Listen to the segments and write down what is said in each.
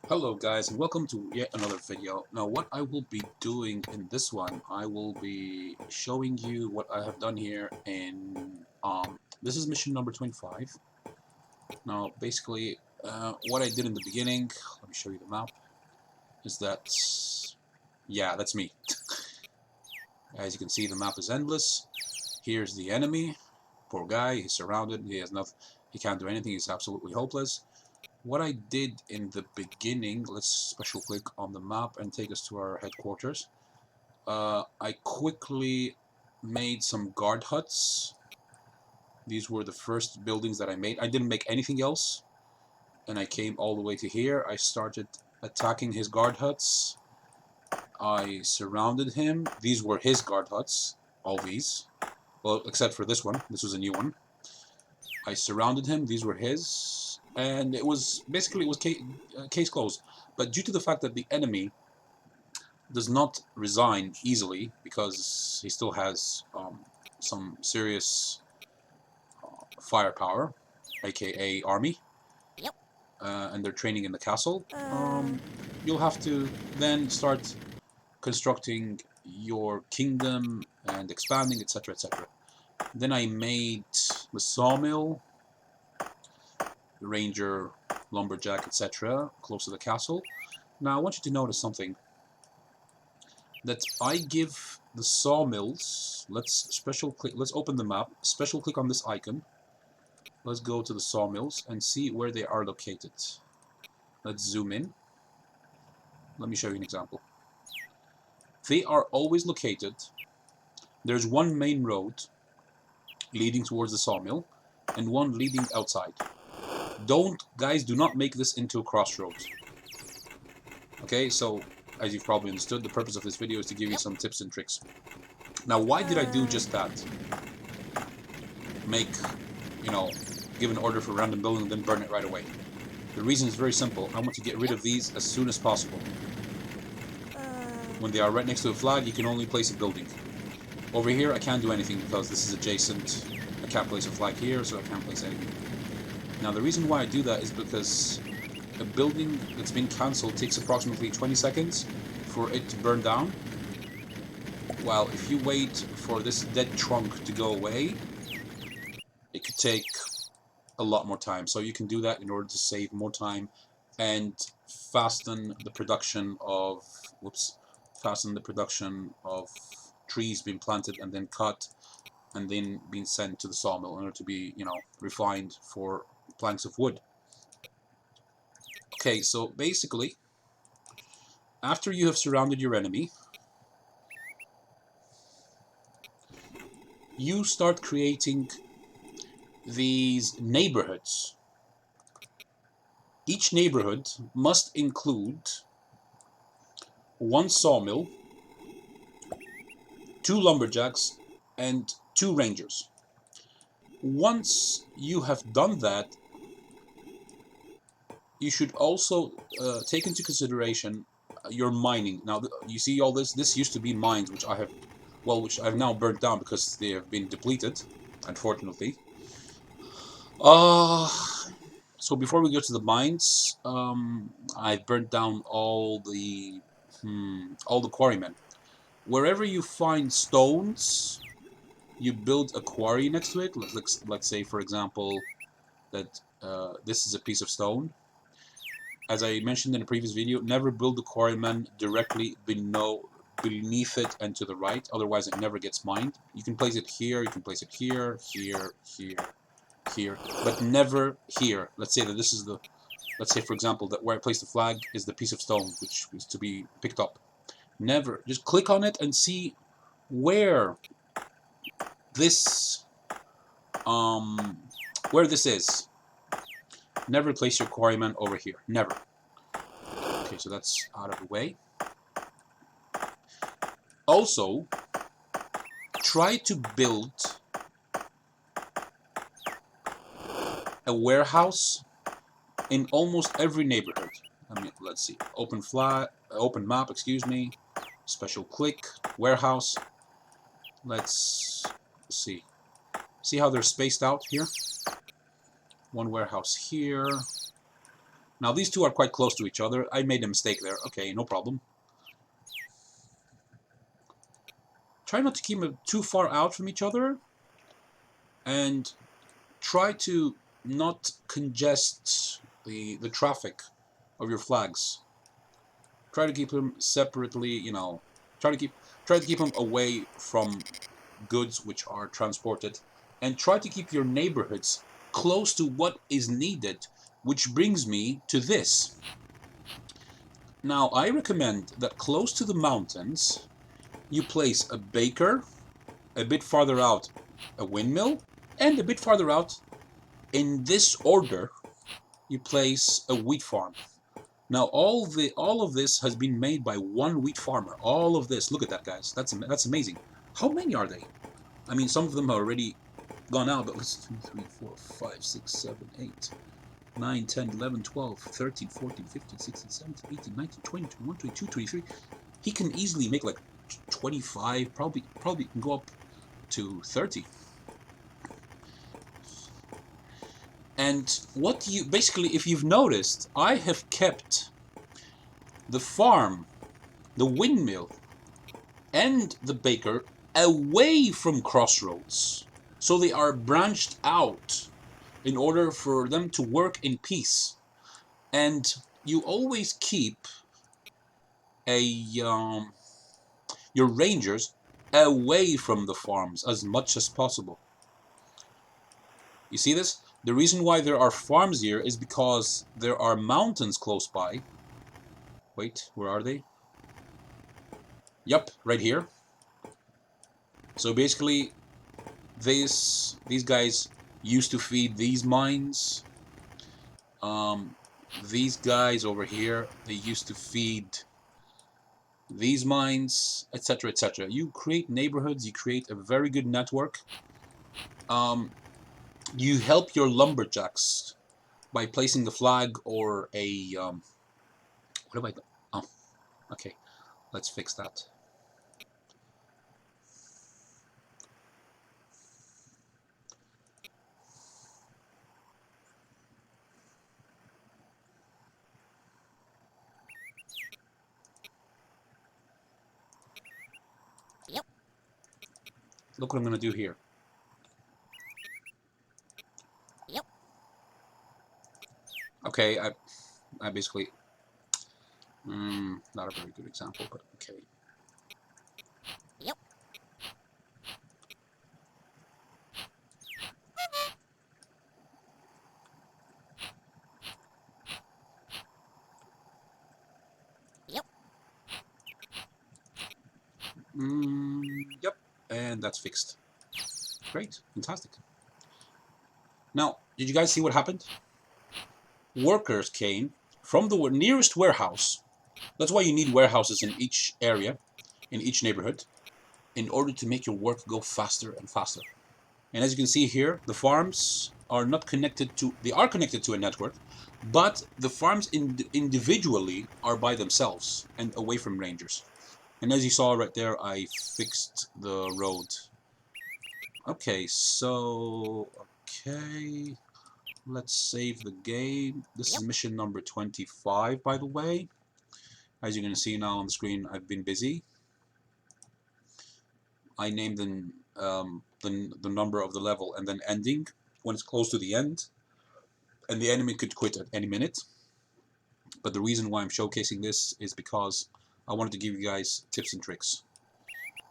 Hello guys and welcome to yet another video. Now what I will be doing in this one, I will be showing you what I have done here in this is mission number 25. Now basically what I did in the beginning, let me show you the map, is that, yeah, that's me. As you can see, the map is endless. Here's the enemy. Poor guy, he's surrounded, he has nothing, he can't do anything, he's absolutely hopeless. What I did in the beginning, let's special click on the map and take us to our headquarters. I quickly made some guard huts. These were the first buildings that I made. I didn't make anything else, and I came all the way to here. I started attacking his guard huts. I surrounded him. These were his guard huts, all these. Well, except for this one. This was a new one. I surrounded him. These were his, and it was basically case closed. But due to the fact that the enemy does not resign easily because he still has some serious firepower, aka army, and they're training in the castle, you'll have to then start constructing your kingdom and expanding, etc., etc. Then I made the sawmill, the ranger, lumberjack, etc., close to the castle. Now I want you to notice something, that I give the sawmills, let's special click, let's open the map, special click on this icon, let's go to the sawmills and see where they are located. Let's zoom in, let me show you an example. They are always located, there's one main road leading towards the sawmill and one leading outside. Guys, do not make this into a crossroads. Okay, so as you've probably understood, the purpose of this video is to give you some tips and tricks. Now, why did I do just that? Make, give an order for random building and then burn it right away. The reason is very simple. I want to get rid of these as soon as possible. When they are right next to a flag, you can only place a building. Over here, I can't do anything because this is adjacent. I can't place a flag here, so I can't place anything. Now, the reason why I do that is because a building that's been cancelled takes approximately 20 seconds for it to burn down. While if you wait for this dead trunk to go away, it could take a lot more time. So you can do that in order to save more time and fasten the production of trees being planted and then cut and then being sent to the sawmill in order to be, refined for planks of wood. Okay, so basically, after you have surrounded your enemy, you start creating these neighborhoods. Each neighborhood must include one sawmill, 2 lumberjacks, and 2 rangers. Once you have done that, you should also take into consideration your mining. Now, you see all this? This used to be mines, which I've now burnt down because they have been depleted, unfortunately. So before we go to the mines, I've burnt down all the quarrymen. Wherever you find stones, you build a quarry next to it. Let's say, for example, that this is a piece of stone. As I mentioned in a previous video, never build the quarryman directly beneath it and to the right, otherwise it never gets mined. You can place it here, you can place it here, here, here, but never here. Let's say for example, that where I place the flag is the piece of stone which is to be picked up. Never, just click on it and see where this is. Never place your quarryman over here. Never. Okay, so that's out of the way. Also, try to build a warehouse in almost every neighborhood. Let's see. Open map, excuse me. Special click, warehouse. Let's see. See how they're spaced out here? One warehouse here, Now these two are quite close to each other. I made a mistake there. Okay, no problem. Try not to keep them too far out from each other. And try to not congest the traffic of your flags. Try to keep them separately, you know. Try to keep them away from goods which are transported, and try to keep your neighborhoods close to what is needed, which brings me to this. Now, I recommend that close to the mountains, you place a baker, a bit farther out, a windmill, and a bit farther out, in this order, you place a wheat farm. Now, all of this has been made by one wheat farmer. All of this, look at that, guys. That's amazing. How many are they? I mean, some of them are already gone out, but let's 2, 3, 4, 5, 6, 7, 8, 9, 10, 11, 12, 13, 14, 15, 16, 17, 18, 19, 20, 21, 22, 23. He can easily make like 25, probably can go up to 30. And what you basically, if you've noticed, I have kept the farm, the windmill, and the baker away from crossroads. So they are branched out in order for them to work in peace. And you always keep your rangers away from the farms as much as possible. You see this? The reason why there are farms here is because there are mountains close by. Wait, where are they? Yep, right here. So basically, these guys used to feed these mines. These guys over here, they used to feed these mines, etc., etc. You create neighborhoods, you create a very good network. You help your lumberjacks by placing the flag or a what have I done? Oh, okay. Let's fix that. Yep. Look what I'm gonna do here. Yep. Okay, I basically not a very good example, but okay. Yep. Yep. Yep, and that's fixed. Great, fantastic. Now, did you guys see what happened? Workers came from the nearest warehouse. That's why you need warehouses in each area, in each neighborhood, in order to make your work go faster and faster. And as you can see here, the farms are not connected to, they are connected to a network, but the farms individually are by themselves and away from rangers. And as you saw right there, I fixed the road. Okay, so, okay, let's save the game. This is mission number 25, by the way. As you can see now on the screen, I've been busy. I named the number of the level and then ending when it's close to the end. And the enemy could quit at any minute. But the reason why I'm showcasing this is because I wanted to give you guys tips and tricks.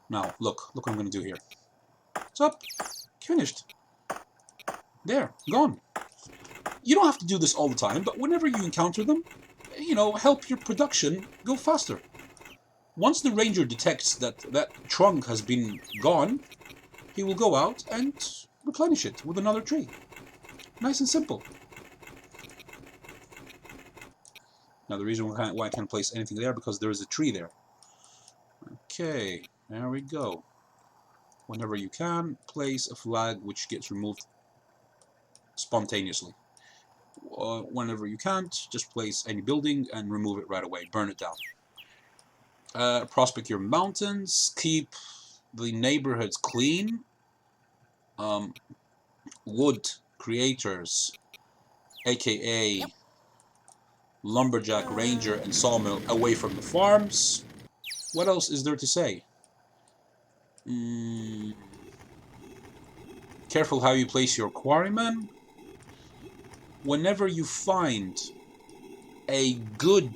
Now, look what I'm going to do here. It's up. Finished. There. Gone. You don't have to do this all the time, but whenever you encounter them, you know, help your production go faster. Once the ranger detects that that trunk has been gone, he will go out and replenish it with another tree. Nice and simple. Now the reason why I can't place anything there, because there is a tree there. Okay, there we go. Whenever you can, place a flag which gets removed spontaneously. Whenever you can't, just place any building and remove it right away. Burn it down. Prospect your mountains. Keep the neighborhoods clean. Wood creators, aka lumberjack, ranger, and sawmill away from the farms. What else is there to say? Careful how you place your quarrymen. Whenever you find a good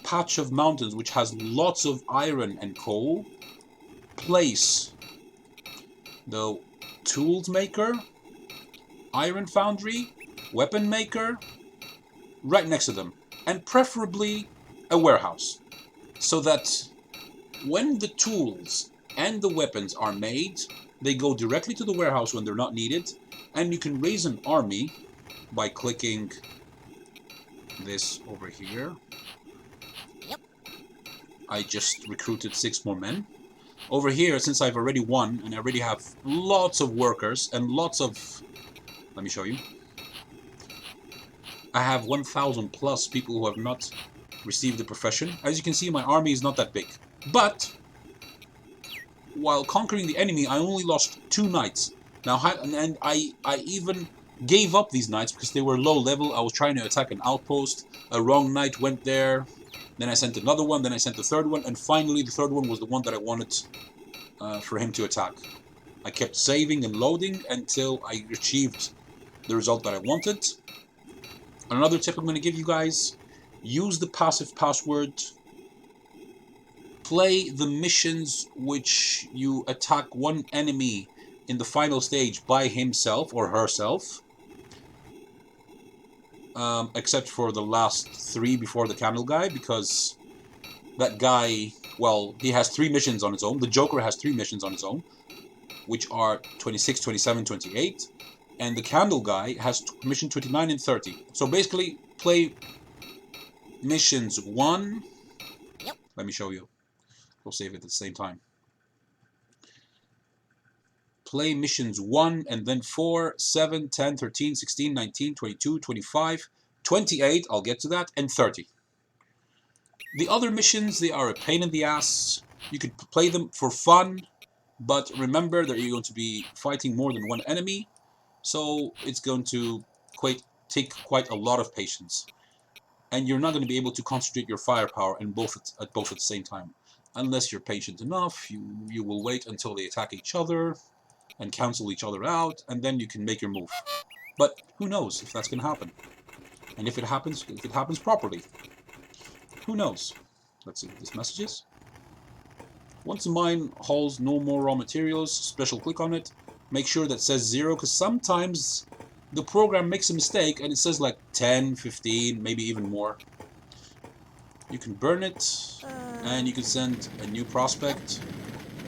patch of mountains which has lots of iron and coal, place the tools maker, iron foundry, weapon maker right next to them, and preferably a warehouse, so that when the tools and the weapons are made, they go directly to the warehouse when they're not needed, and you can raise an army by clicking this over here. Yep. I just recruited 6 more men. Over here, since I've already won, and I already have lots of workers and lots of... Let me show you. I have 1,000 plus people who have not received the profession. As you can see, my army is not that big. But, while conquering the enemy, I only lost 2 knights. Now, and I even gave up these knights because they were low level. I was trying to attack an outpost. A wrong knight went there. Then I sent another one. Then I sent the third one. And finally, the third one was the one that I wanted for him to attack. I kept saving and loading until I achieved the result that I wanted. Another tip I'm going to give you guys, use the passive password. Play the missions which you attack one enemy in the final stage by himself or herself. Except for the last 3 before the candle guy, because that guy, well, he has 3 missions on his own. The Joker has 3 missions on his own, which are 26, 27, 28. And the candle guy has mission 29 and 30. So basically, play missions 1. Yep. Let me show you. We'll save it at the same time. Play missions 1 and then 4, 7, 10, 13, 16, 19, 22, 25, 28, I'll get to that, and 30. The other missions, they are a pain in the ass. You could play them for fun, but remember that you're going to be fighting more than one enemy, so it's going to take quite a lot of patience. And you're not going to be able to concentrate your firepower at both at the same time. Unless you're patient enough, you will wait until they attack each other and cancel each other out, and then you can make your move. But who knows if that's going to happen? And if it happens properly. Who knows? Let's see what this message is. Once a mine hauls no more raw materials, special click on it. Make sure that says 0, because sometimes the program makes a mistake and it says like 10, 15, maybe even more. You can burn it, and you can send a new prospect,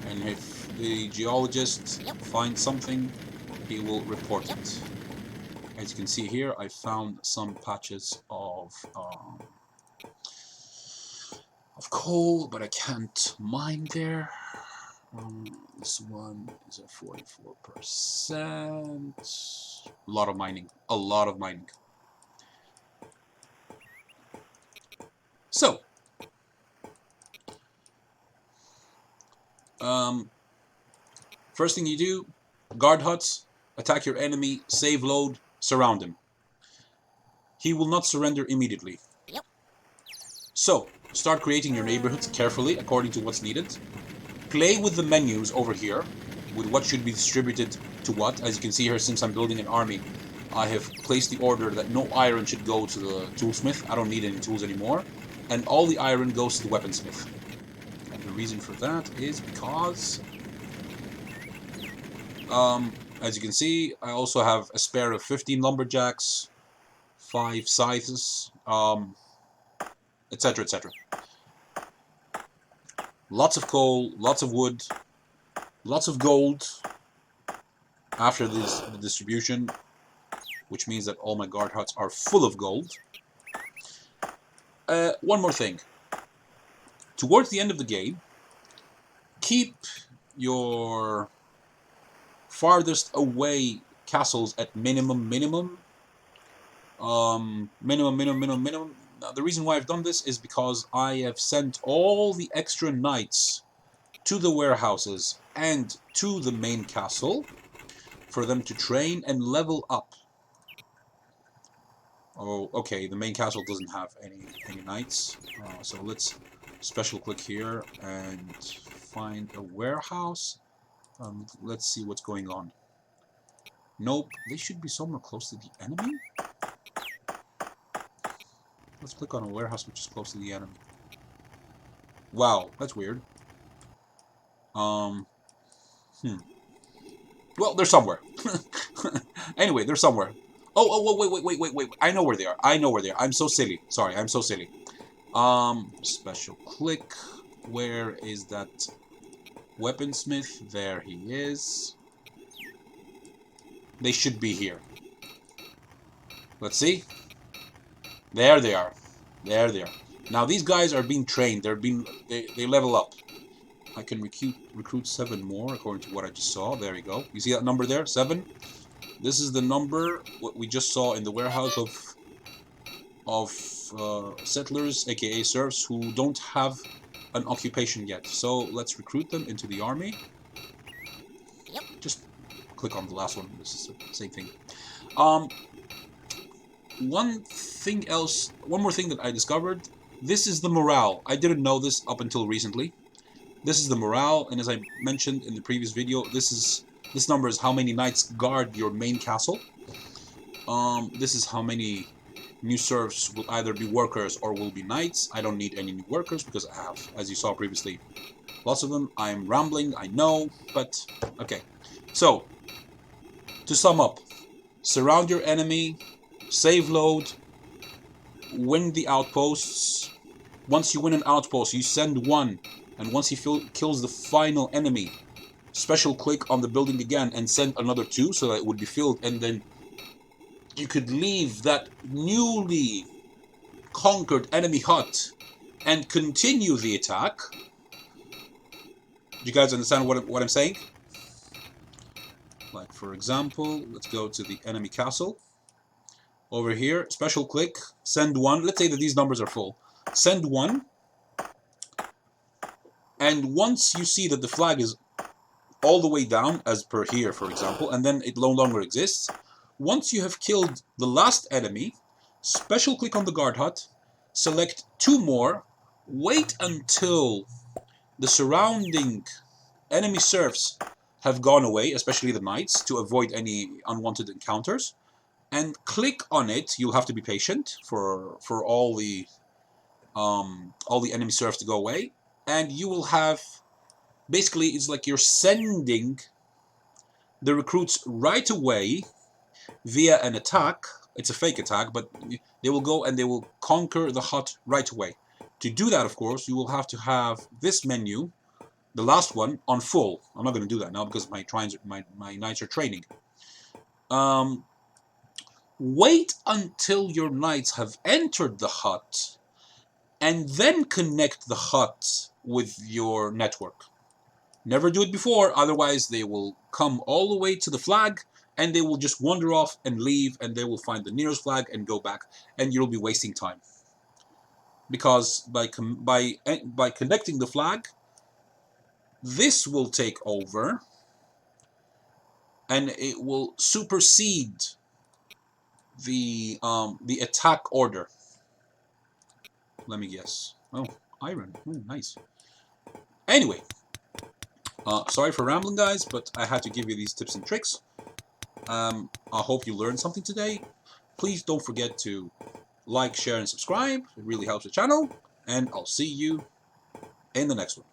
and if the geologist finds something, he will report it. As you can see here, I found some patches of coal, but I can't mine there. This one is at 44%. A lot of mining. A lot of mining. So, first thing you do, guard huts, attack your enemy, save load, surround him. He will not surrender immediately. Yep. So, start creating your neighborhoods carefully according to what's needed. Play with the menus over here, with what should be distributed to what. As you can see here, since I'm building an army, I have placed the order that no iron should go to the toolsmith. I don't need any tools anymore. And all the iron goes to the weaponsmith. And the reason for that is because... as you can see, I also have a spare of 15 lumberjacks, 5 scythes, etc, etc. Lots of coal, lots of wood, lots of gold after this distribution, which means that all my guard huts are full of gold. One more thing. Towards the end of the game, keep your farthest away castles at minimum. Now, the reason why I've done this is because I have sent all the extra knights to the warehouses and to the main castle for them to train and level up. Oh, okay, the main castle doesn't have any knights. So let's special click here and find a warehouse. Let's see what's going on. Nope, they should be somewhere close to the enemy. Let's click on a warehouse which is close to the enemy. Wow, that's weird. Um, Well, they're somewhere. Anyway, they're somewhere. Wait. I know where they are. I know where they are. I'm so silly. Sorry, I'm so silly. Special click. Where is that weaponsmith? There he is. They should be here. Let's see. There they are. There they are. Now these guys are being trained. They level up. I can recruit 7 more according to what I just saw. There you go. You see that number there? 7. This is the number what we just saw in the warehouse of settlers, aka serfs, who don't have an occupation yet. So let's recruit them into the army. Yep. Just click on the last one. This is the same thing. One more thing that I discovered. This is the morale. I didn't know this up until recently. This is the morale, and as I mentioned in the previous video, this number is how many knights guard your main castle. This is how many new serfs will either be workers or will be knights. I don't need any new workers because I have, as you saw previously, lots of them. I'm rambling, I know, but okay. So, to sum up, surround your enemy, save load, win the outposts. Once you win an outpost, you send one, and once he kills the final enemy, special click on the building again and send another 2 so that it would be filled, and then you could leave that newly conquered enemy hut and continue the attack. Do you guys understand what I'm saying? Like, for example, let's go to the enemy castle. Over here, special click, send 1. Let's say that these numbers are full. Send 1. And once you see that the flag is all the way down, as per here, for example, and then it no longer exists, once you have killed the last enemy, special click on the guard hut, select 2 more, wait until the surrounding enemy serfs have gone away, especially the knights, to avoid any unwanted encounters, and click on it. You'll have to be patient for all the enemy serfs to go away, and you will have, basically, it's like you're sending the recruits right away via an attack. It's a fake attack, but they will go and they will conquer the hut right away. To do that, of course, you will have to have this menu, the last one, on full. I'm not going to do that now because my knights are training. Wait until your knights have entered the hut, and then connect the hut with your network. Never do it before, otherwise they will come all the way to the flag, and they will just wander off and leave, and they will find the nearest flag and go back, and you'll be wasting time. Because by connecting the flag, this will take over, and it will supersede the attack order. Let me guess. Oh, iron. Oh, nice. Anyway, sorry for rambling, guys, but I had to give you these tips and tricks. I hope you learned something today. Please don't forget to like, share, and subscribe. It really helps the channel. And I'll see you in the next one.